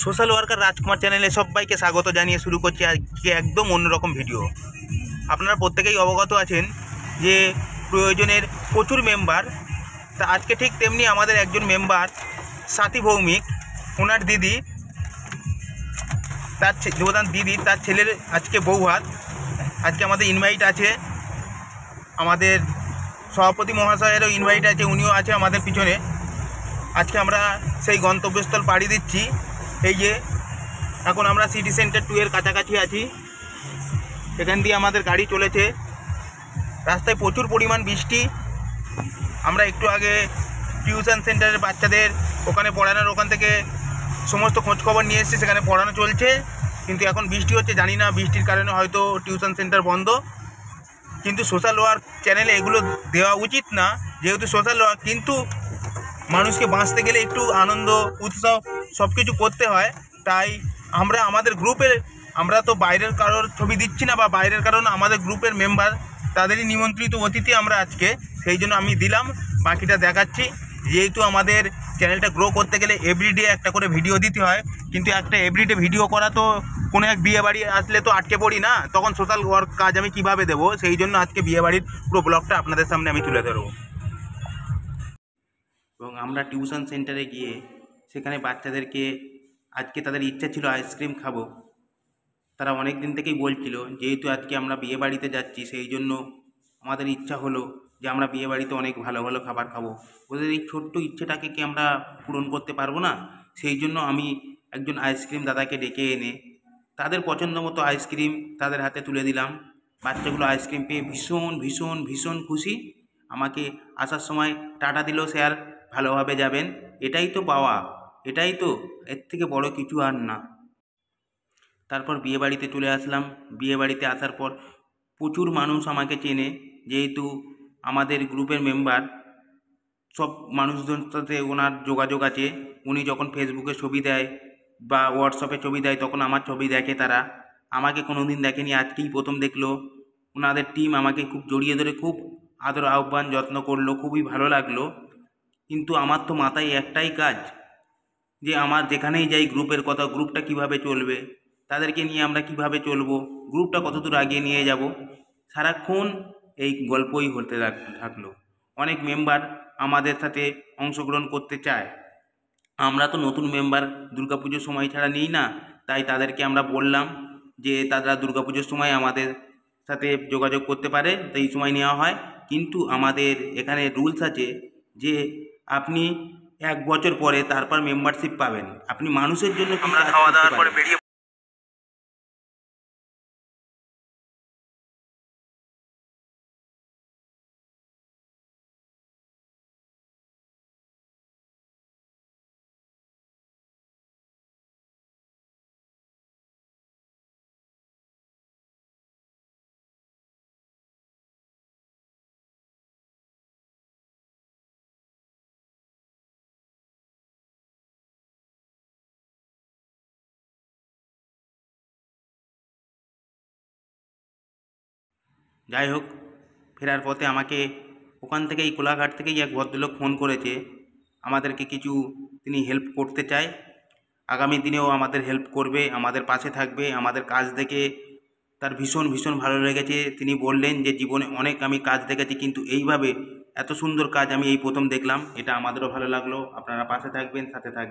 Social worker রাজকুমার চ্যানেলে সবাইকে স্বাগত জানিয়ে শুরু করছি আজকে একদম অন্যরকম ভিডিও। আপনারা প্রত্যেকেই অবগত আছেন যে প্রয়োজনের প্রচুর মেম্বার, তা আজকে ঠিক তেমনি আমাদের একজন মেম্বার সাথী ভৌমিক, ওনার দিদি, তার ছেলের আজকে বৌভাত। আজকে আমাদের ইনভাইট আছে, আমাদের সভাপতি মহাশয়েরও ইনভাইট আছে, উনিও আছে আমাদের পিছনে। আজকে আমরা সেই গন্তব্যস্থল পাড়ি দিচ্ছি। এই যে এখন আমরা সিটি সেন্টার 2 এর কাছাকাছি আছি। এখান দিয়ে আমাদের গাড়ি চলেছে। রাস্তায় প্রচুর পরিমাণ বৃষ্টি। আমরা একটু আগে টিউশন সেন্টারের বাচ্চাদের ওখানে পড়ানোর ওখান থেকে সমস্ত খোঁজখবর নিয়ে এসেছি, সেখানে পড়ানো চলছে। কিন্তু এখন বৃষ্টি হচ্ছে, জানি না বৃষ্টির কারণে হয়তো টিউশন সেন্টার বন্ধ। কিন্তু সোশ্যাল ওয়ার্ক চ্যানেলে এগুলো দেওয়া উচিত না, যেহেতু সোশ্যাল ওয়ার্ক, কিন্তু মানুষকে বাঁচতে গেলে একটু আনন্দ উৎসব সব কিছু করতে হয়। তাই আমরা আমাদের গ্রুপের, আমরা তো বাইরের কারোর ছবি দিচ্ছি না বা বাইরের কারণ আমাদের গ্রুপের মেম্বার, তাদেরই নিমন্ত্রিত অতিথি আমরা আজকে, সেই জন্য আমি দিলাম, বাকিটা দেখাচ্ছি। যেহেতু আমাদের চ্যানেলটা গ্রো করতে গেলে এভরিডে একটা করে ভিডিও দিতে হয়, কিন্তু একটা এভরিডে ভিডিও করা তো কোনো এক বিয়ে বাড়ি আসলে তো আটকে পড়ি না, তখন সোশ্যাল ওয়ার্ক কাজ আমি কিভাবে দেবো? সেই জন্য আজকে বিয়ে বাড়ির পুরো ব্লগটা আপনাদের সামনে আমি তুলে ধরবো। এবং আমরা টিউশন সেন্টারে গিয়ে সেখানে বাচ্চাদেরকে, আজকে তাদের ইচ্ছা ছিল আইসক্রিম খাবো। তারা অনেক দিন থেকেই বলছিল, যেহেতু আজকে আমরা বিয়ে বাড়িতে যাচ্ছি, সেই জন্য আমাদের ইচ্ছা হলো যে আমরা বিয়ে বাড়িতে অনেক ভালো ভালো খাবার খাবো। ওদের এই ছোট্ট ইচ্ছেটাকে কি আমরা পূরণ করতে পারবো না? সেই জন্য আমি একজন আইসক্রিম দাদাকে ডেকে এনে তাদের পছন্দ মতো আইসক্রিম তাদের হাতে তুলে দিলাম। বাচ্চাগুলো আইসক্রিম পেয়ে ভীষণ ভীষণ ভীষণ খুশি। আমাকে আসার সময় টাটা দিল, স্যার ভালোভাবে যাবেন। এটাই তো পাওয়া, এটাই তো, এর থেকে বড় কিছু আর না। তারপর বিয়েবাড়িতে চলে আসলাম। বিয়েবাড়িতে আসার পর প্রচুর মানুষ আমাকে চেনে, যেহেতু আমাদের গ্রুপের মেম্বার। সব মানুষজনের সাথে ওনার যোগাযোগ আছে। উনি যখন ফেসবুকে ছবি দেয় বা হোয়াটসঅ্যাপে ছবি দেয়, তখন আমার ছবি দেখে তারা। আমাকে কোনো দিন দেখেনি, আজকেই প্রথম দেখলো। ওনাদের টিম আমাকে খুব জড়িয়ে ধরে খুব আদর আহ্বান যত্ন করলো, খুবই ভালো লাগলো। কিন্তু আমার তো মাথায় একটাই কাজ, যে আমার যেখানেই যাই গ্রুপের কথা, গ্রুপটা কিভাবে চলবে, তাদেরকে নিয়ে আমরা কিভাবে চলবো, গ্রুপটা কতদূর আগিয়ে নিয়ে যাব, সারাক্ষণ এই গল্পই হতে থাকলো। অনেক মেম্বার আমাদের সাথে অংশগ্রহণ করতে চায়। আমরা তো নতুন মেম্বার, দুর্গাপুজোর সময় ছাড়া নিই না, তাই তাদেরকে আমরা বললাম যে তারা দুর্গাপুজোর সময় আমাদের সাথে যোগাযোগ করতে পারে, তাই এই সময় নেওয়া হয়। কিন্তু আমাদের এখানে রুলস আছে যে আপনি 1 বছর পরে তারপর মেম্বারশিপ পাবেন। আপনি মানুষের জন্য আমরা খাওয়া দাওয়ার পরে বেরিয়ে যাই হোক, ফেরার পথে আমাকে ওখান থেকেই, কোলাঘাট থেকেই এক ভদ্রলোক ফোন করেছে। আমাদেরকে কিছু তিনি হেল্প করতে চায়, আগামী দিনেও আমাদের হেল্প করবে, আমাদের পাশে থাকবে। আমাদের কাজ দেখে তার ভীষণ ভীষণ ভালো লেগেছে। তিনি বললেন যে জীবনে অনেক আমি কাজ দেখেছি, কিন্তু এইভাবে এত সুন্দর কাজ আমি এই প্রথম দেখলাম। এটা আমাদেরও ভালো লাগলো। আপনারা পাশে থাকবেন, সাথে থাকবেন।